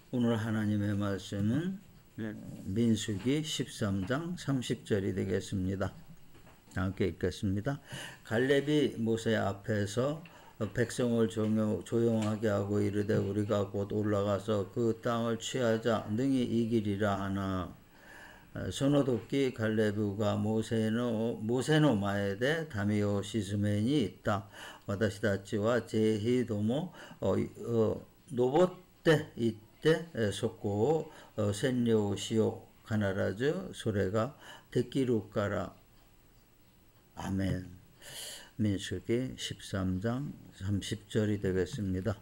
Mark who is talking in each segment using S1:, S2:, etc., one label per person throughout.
S1: 오늘 하나님의 말씀은 민수기 13장 30절이 되겠습니다. 함께 읽겠습니다. 갈렙이 모세 앞에서 백성을 조용하게 하고 이르되 우리가 곧 올라가서 그 땅을 취하자 능히 이기리라 하나 소노독기 갈렙가 모세노 마에데 다미오 시스멘이 있다. 와다시다치와 제히도모 노보떼 이때 속고 센료시오 가나라즈 소레가 데끼루까라. 아멘. 민수기 13장 30절이 되겠습니다.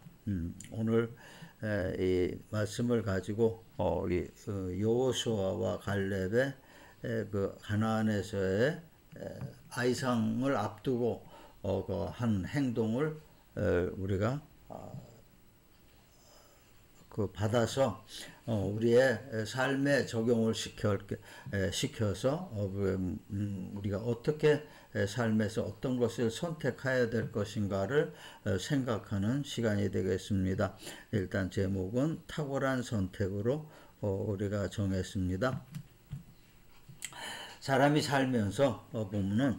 S1: 오늘 이 말씀을 가지고 우리 여호수아와 갈렙의 그 가나안에서의 아이상을 앞두고 한 행동을 우리가 받아서 우리의 삶에 적용을 시켜서 우리가 어떻게 삶에서 어떤 것을 선택해야 될 것인가를 생각하는 시간이 되겠습니다. 일단 제목은 탁월한 선택으로 우리가 정했습니다. 사람이 살면서 보면은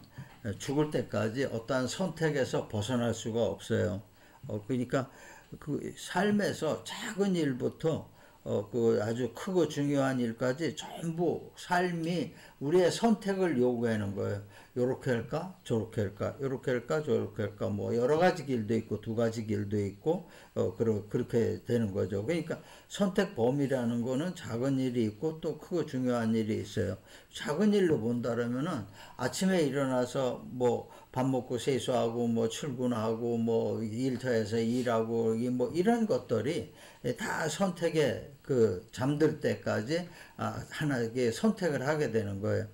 S1: 죽을 때까지 어떠한 선택에서 벗어날 수가 없어요. 그러니까 그 삶에서 작은 일부터 그 아주 크고 중요한 일까지 전부 삶이 우리의 선택을 요구하는 거예요. 요렇게 할까? 저렇게 할까? 요렇게 할까? 저렇게 할까? 뭐 여러 가지 길도 있고 두 가지 길도 있고 그렇게 되는 거죠. 그러니까 선택 범위라는 거는 작은 일이 있고 또 크고 중요한 일이 있어요. 작은 일로 본다라면은 아침에 일어나서 뭐 밥 먹고 세수하고 뭐 출근하고 뭐 일터에서 일하고 뭐 이런 것들이 다 선택에 잠들 때까지 하나의 선택을 하게 되는 거예요.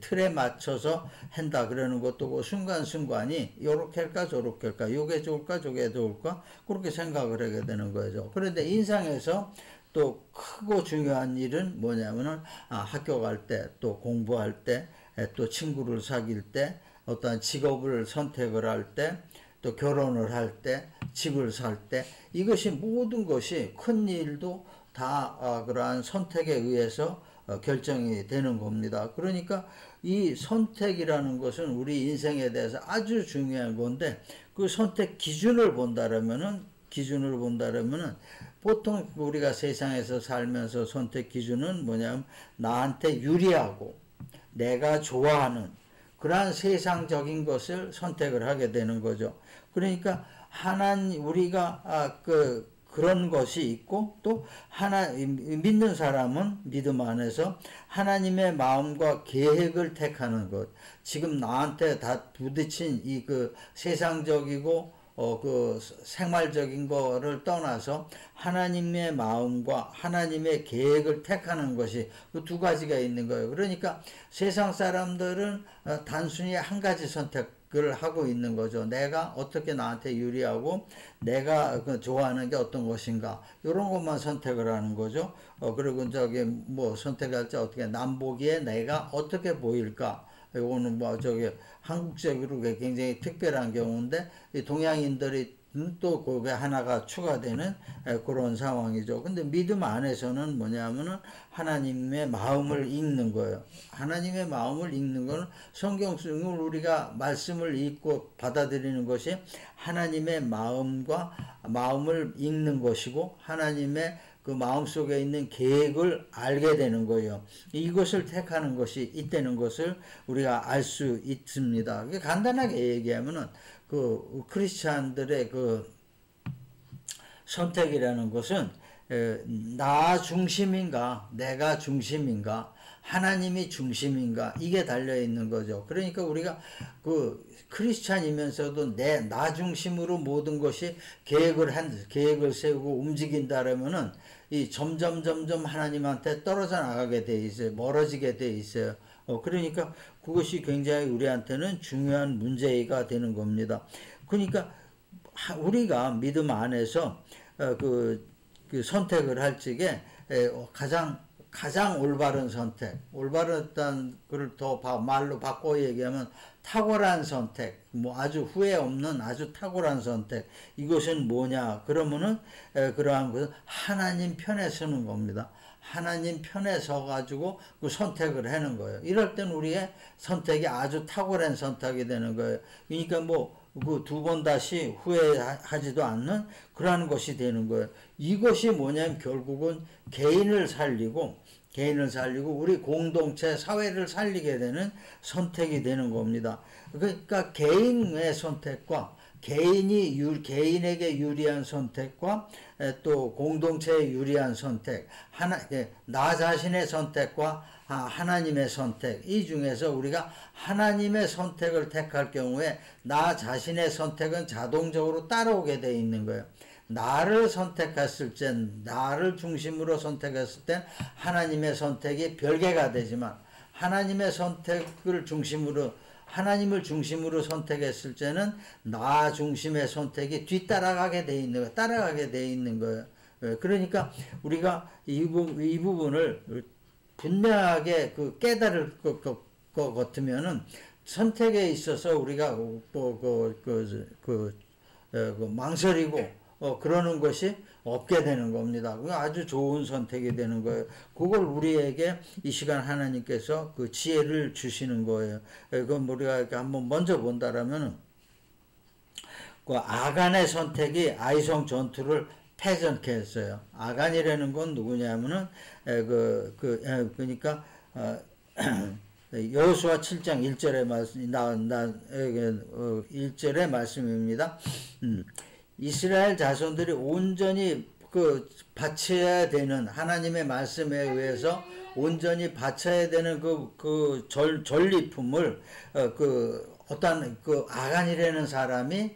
S1: 틀에 맞춰서 한다 그러는 것도 그 순간순간이 요렇게 할까 저렇게 할까 요게 좋을까 저게 좋을까 그렇게 생각을 하게 되는 거죠. 그런데 인생에서 또 크고 중요한 일은 뭐냐면은 학교 갈 때 또 공부할 때 또 친구를 사귈 때 어떤 직업을 선택을 할 때 또 결혼을 할 때 집을 살 때 이것이 모든 것이 큰 일도 다 그러한 선택에 의해서 결정이 되는 겁니다. 그러니까 이 선택이라는 것은 우리 인생에 대해서 아주 중요한 건데 그 선택 기준을 본다라면은 보통 우리가 세상에서 살면서 선택 기준은 뭐냐면 나한테 유리하고 내가 좋아하는 그러한 세상적인 것을 선택을 하게 되는 거죠. 그러니까 우리가 그런 것이 있고 또 믿는 사람은 믿음 안에서 하나님의 마음과 계획을 택하는 것. 지금 나한테 다 부딪힌 이 세상적이고 생활적인 거를 떠나서 하나님의 마음과 하나님의 계획을 택하는 것이 그 두 가지가 있는 거예요. 그러니까 세상 사람들은 단순히 한 가지 선택을 하고 있는 거죠. 내가 어떻게 나한테 유리하고 내가 좋아하는 게 어떤 것인가 이런 것만 선택을 하는 거죠. 그리고 뭐 선택할 때 어떻게 남보기에 내가 어떻게 보일까. 이거는 한국적으로 굉장히 특별한 경우인데 이 동양인들이 또 그게 하나가 추가되는 그런 상황이죠. 근데 믿음 안에서는 뭐냐면은 하나님의 마음을 읽는 거예요. 하나님의 마음을 읽는 거는 성경을 우리가 말씀을 읽고 받아들이는 것이 하나님의 마음을 읽는 것이고 하나님의 그 마음속에 있는 계획을 알게 되는 거예요. 이것을 택하는 것이 있다는 것을 우리가 알 수 있습니다. 간단하게 얘기하면은 크리스찬들의 선택이라는 것은 나 중심인가, 내가 중심인가, 하나님이 중심인가 이게 달려 있는 거죠. 그러니까 우리가 크리스찬이면서도 나 중심으로 모든 것이 계획을 세우고 움직인다라면은 점점 하나님한테 떨어져 나가게 돼 있어요. 멀어지게 돼 있어요. 그러니까 그것이 굉장히 우리한테는 중요한 문제가 되는 겁니다. 그러니까 우리가 믿음 안에서 선택을 할 적에 가장 가장 올바른 선택, 올바르다는 걸 더 말로 바꿔 얘기하면 탁월한 선택, 뭐 아주 후회 없는 아주 탁월한 선택. 이것은 뭐냐? 그러면은 그러한 것은 하나님 편에 서는 겁니다. 하나님 편에 서 가지고 그 선택을 하는 거예요. 이럴 땐 우리의 선택이 아주 탁월한 선택이 되는 거예요. 그러니까 뭐 그 두 번 다시 후회하지도 않는 그러한 것이 되는 거예요. 이것이 뭐냐면 결국은 개인을 살리고 우리 공동체 사회를 살리게 되는 선택이 되는 겁니다. 그러니까 개인의 선택과 개인에게 유리한 선택과 또 공동체에 유리한 선택, 나 자신의 선택과 하나님의 선택, 이 중에서 우리가 하나님의 선택을 택할 경우에 나 자신의 선택은 자동적으로 따라오게 되어 있는 거예요. 나를 선택했을 때, 나를 중심으로 선택했을 땐 하나님의 선택이 별개가 되지만, 하나님을 중심으로 선택했을 때는 나 중심의 선택이 뒤따라가게 돼 있는 거예요. 따라가게 돼 있는 거예요. 그러니까 우리가 이 부분을 분명하게 깨달을 것 같으면은 선택에 있어서 우리가 망설이고 그러는 것이 없게 되는 겁니다. 아주 좋은 선택이 되는 거예요. 그걸 우리에게 이 시간 하나님께서 그 지혜를 주시는 거예요. 그럼 우리가 한번 먼저 본다라면은 그 아간의 선택이 아이성 전투를 패전케 했어요. 아간이라는 건 누구냐면은 그러니까 여호수아 7장 1절의 말씀 1절의 말씀입니다. 이스라엘 자손들이 온전히 바쳐야 되는 하나님의 말씀에 의해서 온전히 바쳐야 되는 전리품을 어떤 아간이라는 사람이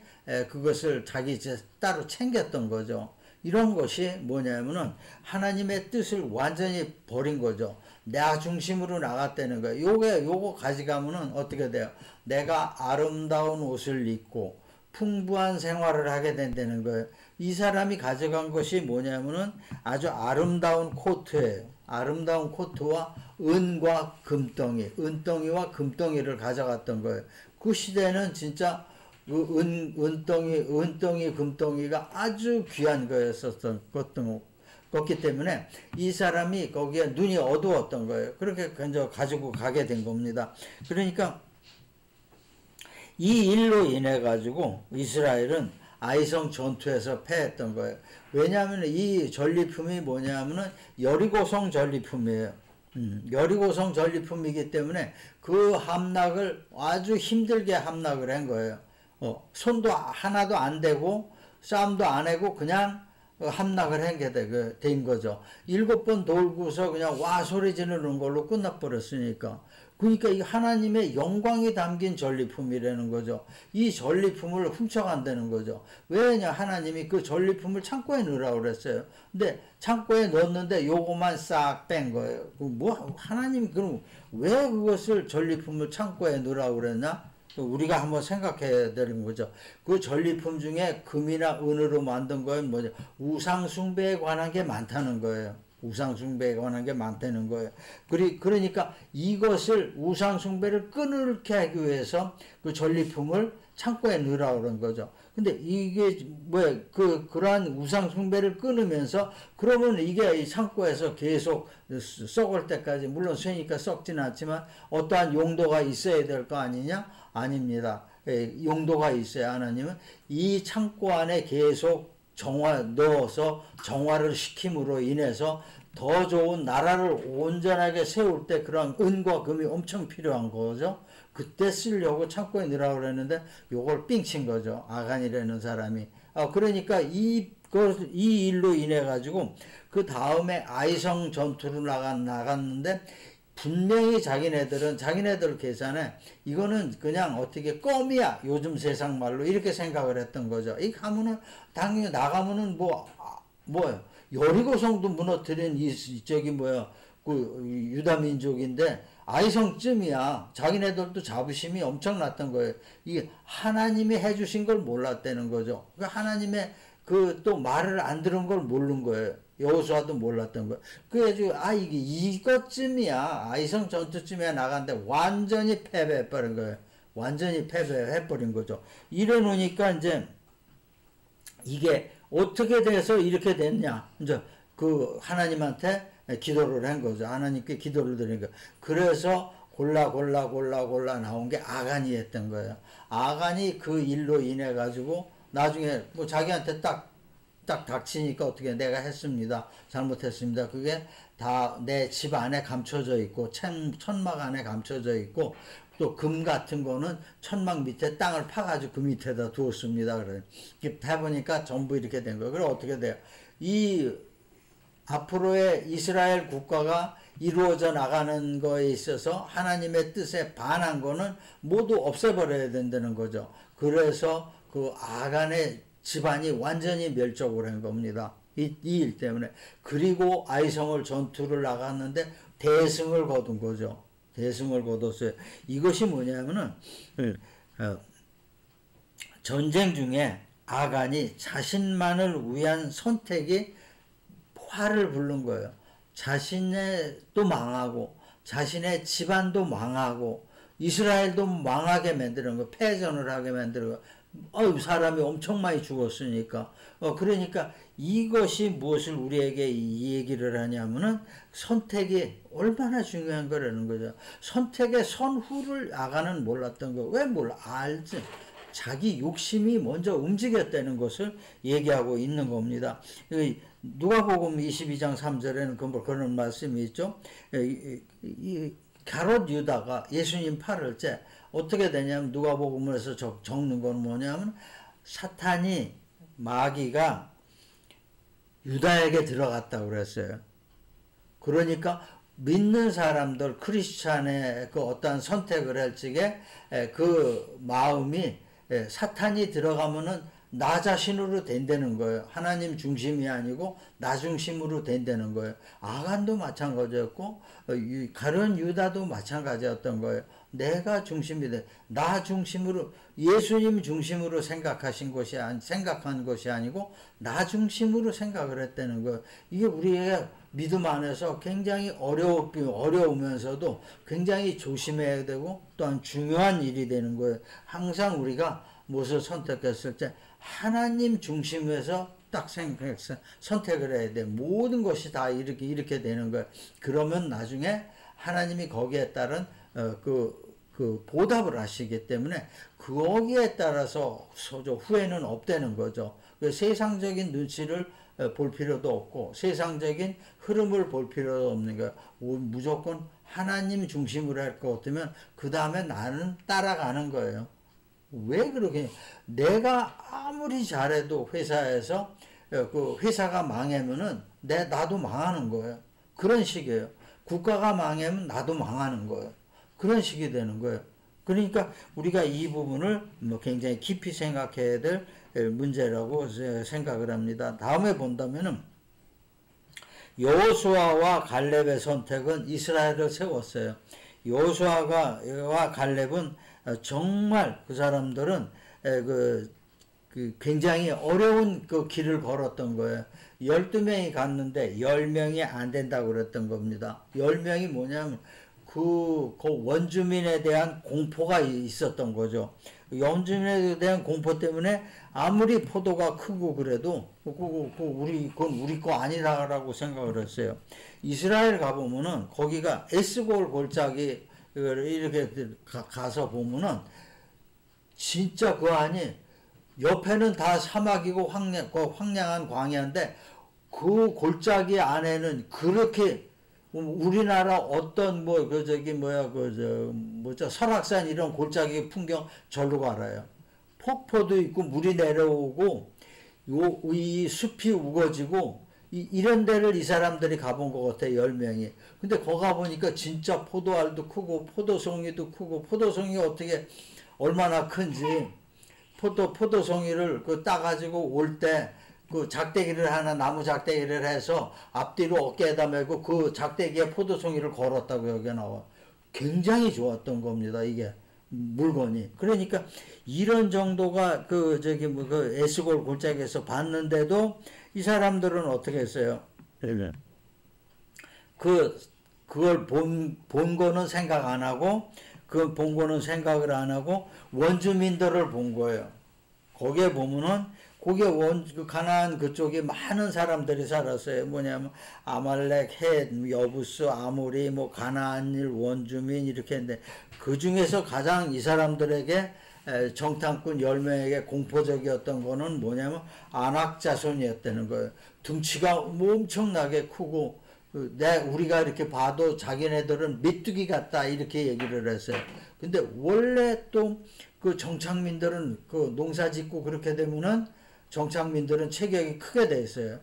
S1: 그것을 자기 따로 챙겼던 거죠. 이런 것이 뭐냐면은 하나님의 뜻을 완전히 버린 거죠. 나 중심으로 나갔다는 거예요. 요거 가져가면은 어떻게 돼요? 내가 아름다운 옷을 입고 풍부한 생활을 하게 된다는 거예요. 이 사람이 가져간 것이 뭐냐면은 아주 아름다운 코트예요. 아름다운 코트와 은과 금덩이, 은덩이와 금덩이를 가져갔던 거예요. 그 시대는 진짜 은덩이, 금덩이가 아주 귀한 거였었던 그렇기 때문에 이 사람이 거기에 눈이 어두웠던 거예요. 그렇게 가지고 가게 된 겁니다. 그러니까 이 일로 인해 가지고 이스라엘은 아이성 전투에서 패했던 거예요. 왜냐하면 이 전리품이 뭐냐면은 여리고성 전리품이에요. 여리고성 전리품이기 때문에 그 함락을 아주 힘들게 함락을 한 거예요. 손도 하나도 안 대고 싸움도 안 하고 그냥 함락을 하게 된 거죠. 7번 돌고서 그냥 와 소리 지르는 걸로 끝나버렸으니까. 그러니까 이 하나님의 영광이 담긴 전리품이라는 거죠. 이 전리품을 훔쳐간다는 거죠. 왜냐 하나님이 그 전리품을 창고에 넣으라고 그랬어요. 근데 창고에 넣었는데 요거만 싹 뺀 거예요. 하나님이 그럼 왜 그것을 전리품을 창고에 넣으라고 그랬나? 우리가 한번 생각해야 되는 거죠. 그 전리품 중에 금이나 은으로 만든 거는 뭐죠? 우상숭배에 관한 게 많다는 거예요. 우상숭배에 관한 게 많다는 거예요. 그러니까 이것을 우상숭배를 끊게 하기 위해서 그 전리품을 창고에 넣으라고 그런 거죠. 근데 이게 그러한 우상숭배를 끊으면서 그러면 이게 이 창고에서 계속 썩을 때까지, 물론 쇠니까 썩지는 않지만 어떠한 용도가 있어야 될 거 아니냐? 아닙니다. 용도가 있어야 하나님은 이 창고 안에 계속 넣어서 정화를 시킴으로 인해서 더 좋은 나라를 온전하게 세울 때 그런 은과 금이 엄청 필요한 거죠. 그때 쓰려고 창고에 넣으라고 그랬는데 요걸 삥친 거죠. 아간이라는 사람이. 그러니까 이 일로 인해 가지고 그 다음에 아이성 전투로 나갔는데 분명히 자기네들 계산에 이거는 그냥 어떻게 껌이야. 요즘 세상 말로 이렇게 생각을 했던 거죠. 이 가면은 당연히 나가면은 뭐예요? 여리고성도 무너뜨린 그 유다 민족인데 아이성쯤이야. 자기네들도 자부심이 엄청났던 거예요. 이게 하나님이 해주신 걸 몰랐다는 거죠. 그러니까 하나님의 또 말을 안 들은 걸 모르는 거예요. 여호수아도 몰랐던 거예요. 그래가지고 이게 이것쯤이야, 아이성 전투쯤이야 나갔는데 완전히 패배해버린 거예요. 완전히 패배해버린 거죠. 이래 놓으니까 이제 이게 어떻게 돼서 이렇게 됐냐, 이제 그 하나님한테 기도를 한 거죠. 하나님께 기도를 드린 거예요. 그래서 골라 나온 게 아간이 했던 거예요. 아간이 그 일로 인해 가지고 나중에 뭐 자기한테 딱 닥치니까 어떻게 내가 했습니다. 잘못했습니다. 그게 다 내 집 안에 감춰져 있고 천막 안에 감춰져 있고 또 금 같은 거는 천막 밑에 땅을 파가지고 그 밑에다 두었습니다. 그래. 이렇게 해보니까 전부 이렇게 된 거예요. 그럼 어떻게 돼요? 이 앞으로의 이스라엘 국가가 이루어져 나가는 거에 있어서 하나님의 뜻에 반한 거는 모두 없애버려야 된다는 거죠. 그래서 그 아간의 집안이 완전히 멸종을 한 겁니다. 이 일 때문에. 그리고 아이성을 전투를 나갔는데 대승을 거둔 거죠. 대승을 거뒀어요. 이것이 뭐냐면은 전쟁 중에 아간이 자신만을 위한 선택이 화를 부른 거예요. 자신의 또 망하고 자신의 집안도 망하고 이스라엘도 망하게 만드는 거, 패전을 하게 만드는 거. 사람이 엄청 많이 죽었으니까. 그러니까 이것이 무엇을 우리에게 이 얘기를 하냐면은 선택이 얼마나 중요한 거라는 거죠. 선택의 선후를 아간은 몰랐던 거. 왜 몰라? 알지. 자기 욕심이 먼저 움직였다는 것을 얘기하고 있는 겁니다. 누가복음 22장 3절에는 그런 말씀이 있죠. 가롯 유다가 예수님 팔을 때 어떻게 되냐면 누가복음에서 적는 건 뭐냐면 사탄이 마귀가 유다에게 들어갔다고 그랬어요. 그러니까 믿는 사람들 크리스찬의 그 어떠한 선택을 할 적에 그 마음이 사탄이 들어가면은 나 자신으로 된다는 거예요. 하나님 중심이 아니고 나 중심으로 된다는 거예요. 아간도 마찬가지였고 가룟 유다도 마찬가지였던 거예요. 내가 중심이 돼. 나 중심으로 예수님 중심으로 생각한 것이 아니고 나 중심으로 생각을 했다는 거예요. 이게 우리의 믿음 안에서 굉장히 어려우면서도 굉장히 조심해야 되고 또한 중요한 일이 되는 거예요. 항상 우리가 무엇을 선택했을 때 하나님 중심에서 딱 선택을 해야 돼. 모든 것이 다 이렇게 되는 거예요. 그러면 나중에 하나님이 거기에 따른 그 보답을 하시기 때문에 거기에 따라서 후회는 없다는 거죠. 세상적인 눈치를 볼 필요도 없고 세상적인 흐름을 볼 필요도 없는 거예요. 무조건 하나님 중심으로 할 것 같으면 그 다음에 나는 따라가는 거예요. 왜 그러게? 내가 아무리 잘해도 회사에서 그 회사가 망하면은 나도 망하는 거예요. 그런 식이에요. 국가가 망하면 나도 망하는 거예요. 그런 식이 되는 거예요. 그러니까 우리가 이 부분을 굉장히 깊이 생각해야 될 문제라고 생각을 합니다. 다음에 본다면은 여호수아와 갈렙의 선택은 이스라엘을 세웠어요. 여호수아와 갈렙은 정말 그 사람들은 굉장히 어려운 그 길을 걸었던 거예요. 12명이 갔는데 10명이 안 된다고 그랬던 겁니다. 10명이 뭐냐면 그 원주민에 대한 공포가 있었던 거죠. 원주민에 대한 공포 때문에 아무리 포도가 크고 그래도 그건 우리 거 아니라고 생각을 했어요. 이스라엘 가보면은 거기가 에스골 골짜기 이렇게 가서 보면은 진짜 그 안이 옆에는 다 사막이고 황량한 광야인데 그 골짜기 안에는 그렇게 우리나라 어떤 설악산 이런 골짜기 풍경 절로 가라요. 폭포도 있고 물이 내려오고 이 숲이 우거지고 이런 데를 이 사람들이 가본 것 같아. 10명이. 근데 거기 가보니까 진짜 포도알도 크고 포도송이도 크고 포도송이가 어떻게 얼마나 큰지 포도송이를 따가지고 올 때 그 작대기를 하나 나무 작대기를 해서 앞뒤로 어깨에다 메고 그 작대기에 포도송이를 걸었다고 여기 나와. 굉장히 좋았던 겁니다. 이게 물건이. 그러니까 이런 정도가 그 에스골 골짜기에서 봤는데도 이 사람들은 어떻게 했어요? 그걸 본 거는 생각 안 하고, 그 본 거는 생각을 안 하고, 원주민들을 본 거예요. 거기에 보면은, 그 가나안 그쪽에 많은 사람들이 살았어요. 뭐냐면, 아말렉, 헷, 여부스, 아모리, 뭐, 가나안일, 원주민, 이렇게 했는데, 그 중에서 가장 이 사람들에게 정탐꾼 10명에게 공포적이었던 거는 뭐냐면 아낙 자손이었다는 거예요. 등치가 엄청나게 크고 우리가 이렇게 봐도 자기네들은 메뚜기 같다 이렇게 얘기를 했어요. 근데 원래 또 그 정착민들은 그 농사 짓고 그렇게 되면은 정착민들은 체격이 크게 돼 있어요.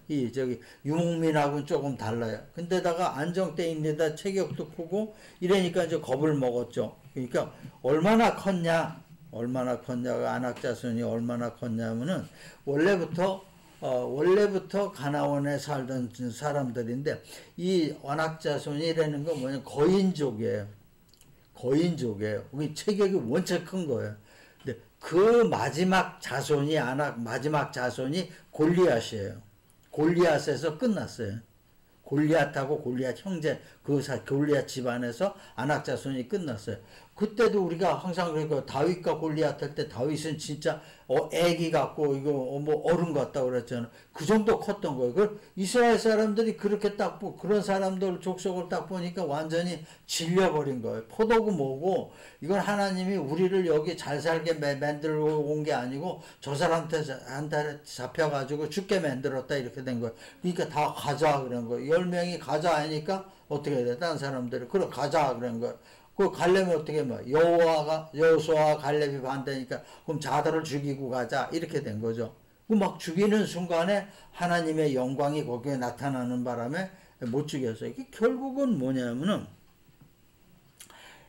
S1: 유목민하고는 조금 달라요. 근데다가 안정떼인데다 체격도 크고 이러니까 이제 겁을 먹었죠. 그러니까 얼마나 컸냐가 아낙자손이 얼마나 컸냐면은 원래부터 가나안에 살던 사람들인데 이 아낙자손이라는 건 뭐냐 거인족이에요. 체격이 원체 큰 거예요. 근데 그 마지막 자손이 골리앗이에요. 골리앗에서 끝났어요. 골리앗하고 골리앗 형제 골리앗 집안에서 아낙 자손이 끝났어요. 그때도 우리가 항상 그러니까 다윗과 골리앗 할 때 다윗은 진짜 애기 같고 이거 뭐 어른 같다고 그랬잖아. 그 정도 컸던 거예요. 그 이스라엘 사람들이 그렇게 딱 그런 사람들 족속을 딱 보니까 완전히 질려버린 거예요. 포도고 뭐고 이건 하나님이 우리를 여기 잘 살게 만들어 온 게 아니고 저 사람한테 잡혀가지고 죽게 만들었다 이렇게 된 거예요. 그러니까 다 가자 그런 거예요. 10명이 가자 하니까 어떻게 해야 돼? 다른 사람들이 그래 가자 그런 거예요. 그 갈렙이 어떻게 여호수아와 갈렙이 반대니까 그럼 자들을 죽이고 가자 이렇게 된 거죠. 막 죽이는 순간에 하나님의 영광이 거기에 나타나는 바람에 못 죽였어요. 이게 결국은 뭐냐면은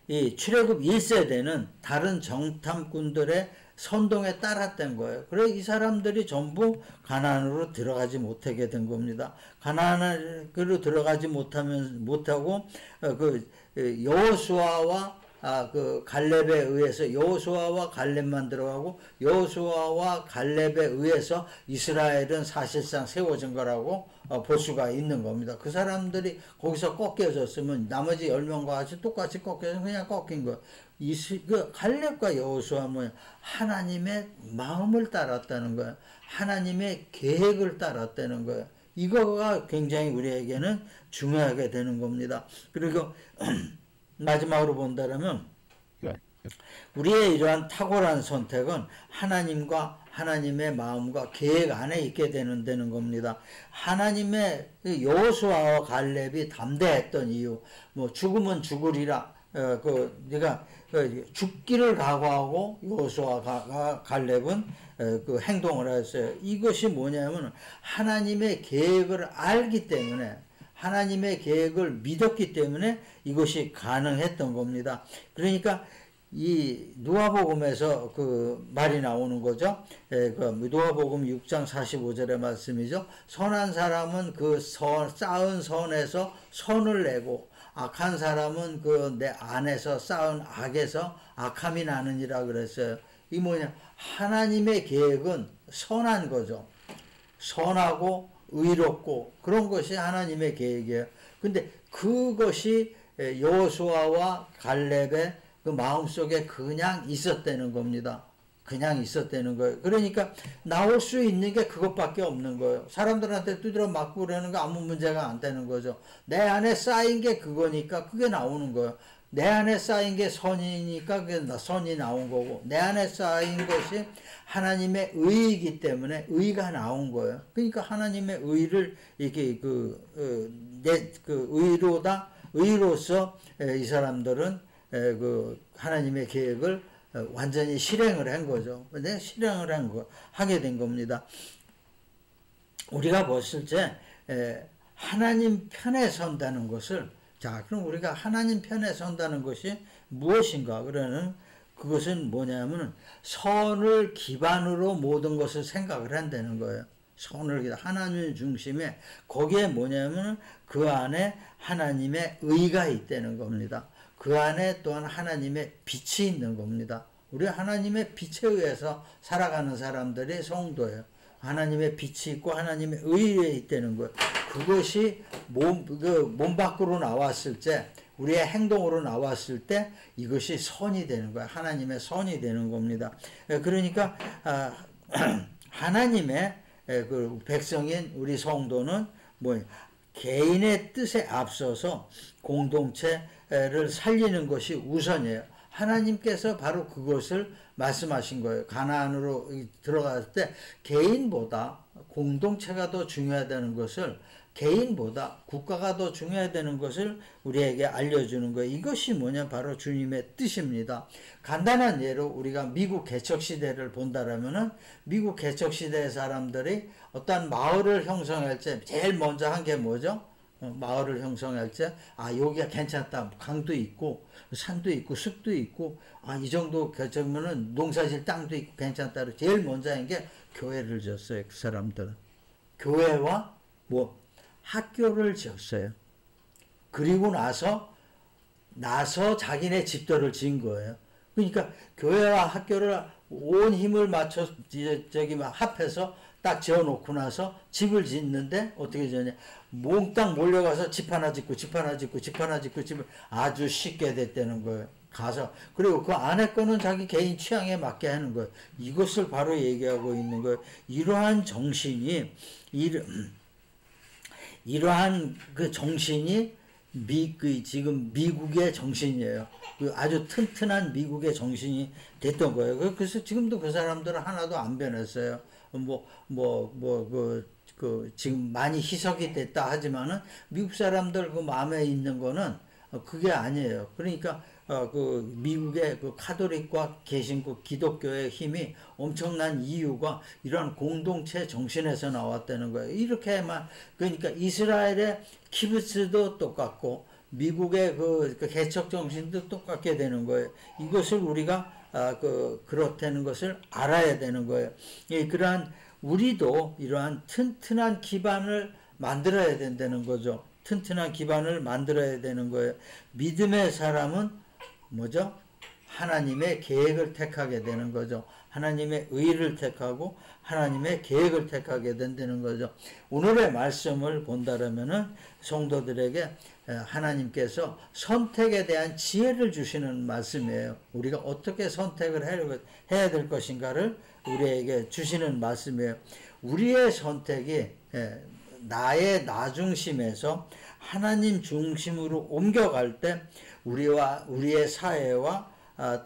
S1: 이 출애굽 1세대는 다른 정탐꾼들의 선동에 따랐던 거예요. 그래서 이 사람들이 전부 가나안으로 들어가지 못하게 된 겁니다. 가나안으로 들어가지 못하고 여호수아와 그 갈렙에 의해서 여호수아와 갈렙만 들어가고 여호수아와 갈렙에 의해서 이스라엘은 사실상 세워진 거라고 볼 수가 있는 겁니다. 그 사람들이 거기서 꺾여졌으면 나머지 10명과 같이 똑같이 꺾여서 그냥 꺾인 거예요. 갈렙과 여호수아 뭐냐 하나님의 마음을 따랐다는 거예요. 하나님의 계획을 따랐다는 거예요. 이거가 굉장히 우리에게는 중요하게 되는 겁니다. 그리고 마지막으로 본다면 우리의 이러한 탁월한 선택은 하나님과 하나님의 마음과 계획 안에 있게 되는 겁니다. 하나님의 여호수아와 갈렙이 담대했던 이유, 뭐 죽으면 죽으리라. 네가 죽기를 각오하고 여호수아와 갈렙은 그 행동을 했어요. 이것이 뭐냐면 하나님의 계획을 알기 때문에 하나님의 계획을 믿었기 때문에 이것이 가능했던 겁니다. 그러니까 이 누가복음에서 그 말이 나오는 거죠. 그 누가복음 6장 45절의 말씀이죠. 선한 사람은 그 쌓은 선에서 선을 내고 악한 사람은 그 내 안에서 쌓은 악에서 악함이 나느니라 그랬어요. 이 뭐냐? 하나님의 계획은 선한 거죠. 선하고 의롭고 그런 것이 하나님의 계획이에요. 근데 그것이 여호수아와 갈렙의 그 마음속에 그냥 있었다는 겁니다. 그냥 있었다는 거예요. 그러니까 나올 수 있는 게 그것밖에 없는 거예요. 사람들한테 두드려 맞고 그러는 거 아무 문제가 안 되는 거죠. 내 안에 쌓인 게 그거니까 그게 나오는 거예요. 내 안에 쌓인 게 선이니까 그게 선이 나온 거고 내 안에 쌓인 것이 하나님의 의이기 때문에 의가 나온 거예요. 그러니까 하나님의 의를 이렇게 의로서 이 사람들은 그 하나님의 계획을 완전히 실행을 한 거죠. 근데 실행을 하게 된 겁니다. 우리가 봤을 때 하나님 편에 선다는 것을 자, 그럼 우리가 하나님 편에 선다는 것이 무엇인가? 그것은 뭐냐면 선을 기반으로 모든 것을 생각을 한다는 거예요. 선을 하나님 중심에 거기에 뭐냐면 그 안에 하나님의 의가 있다는 겁니다. 그 안에 또한 하나님의 빛이 있는 겁니다. 우리 하나님의 빛에 의해서 살아가는 사람들이 성도예요. 하나님의 빛이 있고 하나님의 의에 있다는 거예요. 그것이 몸 밖으로 나왔을 때, 우리의 행동으로 나왔을 때 이것이 선이 되는 거예요. 하나님의 선이 되는 겁니다. 그러니까 하나님의 그 백성인 우리 성도는 개인의 뜻에 앞서서 공동체를 살리는 것이 우선이에요. 하나님께서 바로 그것을 말씀하신 거예요. 가나안으로 들어갈 때 개인보다 공동체가 더 중요하다는 것을, 개인보다 국가가 더 중요하다는 것을 우리에게 알려주는 거예요. 이것이 뭐냐, 바로 주님의 뜻입니다. 간단한 예로 우리가 미국 개척시대를 본다라면은, 미국 개척시대의 사람들이 어떤 마을을 형성할 때 제일 먼저 한 게 뭐죠? 마을을 형성할 때, 여기가 괜찮다. 강도 있고, 산도 있고, 숲도 있고, 이 정도 개척면은 농사질 땅도 있고, 괜찮다. 제일 먼저 한 게 교회를 지었어요. 그 사람들은. 교회와 학교를 지었어요. 그리고 나서 자기네 집들을 지은 거예요. 그러니까 교회와 학교를 온 힘을 맞춰 합해서 딱 지어놓고 나서 집을 짓는데 어떻게 지었냐, 몽땅 몰려가서 집 하나 짓고 집을 아주 쉽게 됐다는 거예요. 가서, 그리고 그 안에 거는 자기 개인 취향에 맞게 하는 거예요. 이것을 바로 얘기하고 있는 거예요. 이러한 정신이 이러한 그 정신이 지금 미국의 정신이에요. 아주 튼튼한 미국의 정신이 됐던 거예요. 그래서 지금도 그 사람들은 하나도 안 변했어요. 지금 많이 희석이 됐다 하지만은 미국 사람들 그 마음에 있는 거는 그게 아니에요. 그러니까 그 미국의 그 카톨릭과 개신교 기독교의 힘이 엄청난 이유가 이러한 공동체 정신에서 나왔다는 거예요. 이렇게만, 그러니까 이스라엘의 키부츠도 똑같고 미국의 그 개척 정신도 똑같게 되는 거예요. 이것을 우리가 그렇다는 것을 알아야 되는 거예요. 그러한 우리도 이러한 튼튼한 기반을 만들어야 된다는 거죠. 튼튼한 기반을 만들어야 되는 거예요. 믿음의 사람은 뭐죠? 하나님의 계획을 택하게 되는 거죠. 하나님의 의를 택하고 하나님의 계획을 택하게 된다는 거죠. 오늘의 말씀을 본다면은 성도들에게 하나님께서 선택에 대한 지혜를 주시는 말씀이에요. 우리가 어떻게 선택을 해야 될 것인가를 우리에게 주시는 말씀이에요. 우리의 선택이 나의 나 중심에서 하나님 중심으로 옮겨갈 때 우리의 사회와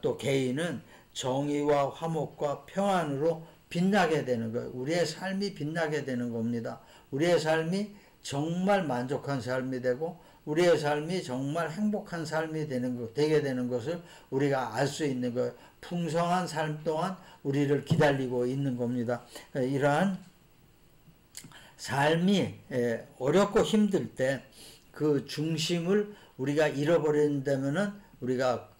S1: 또 개인은 정의와 화목과 평안으로 빛나게 되는 거예요. 우리의 삶이 빛나게 되는 겁니다. 우리의 삶이 정말 만족한 삶이 되고 우리의 삶이 정말 행복한 삶이 되게 되는 것을 우리가 알 수 있는 거예요. 풍성한 삶 동안 우리를 기다리고 있는 겁니다. 이러한 삶이 어렵고 힘들 때 그 중심을 우리가 잃어버린다면은 우리가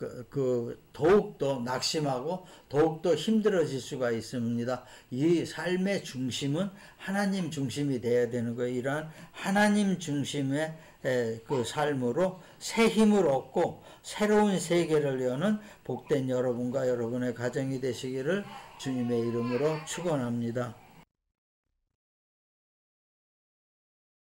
S1: 더욱더 낙심하고 더욱더 힘들어질 수가 있습니다. 이 삶의 중심은 하나님 중심이 되어야 되는 거예요. 이러한 하나님 중심의 그 삶으로 새 힘을 얻고 새로운 세계를 여는 복된 여러분과 여러분의 가정이 되시기를 주님의 이름으로 축원합니다.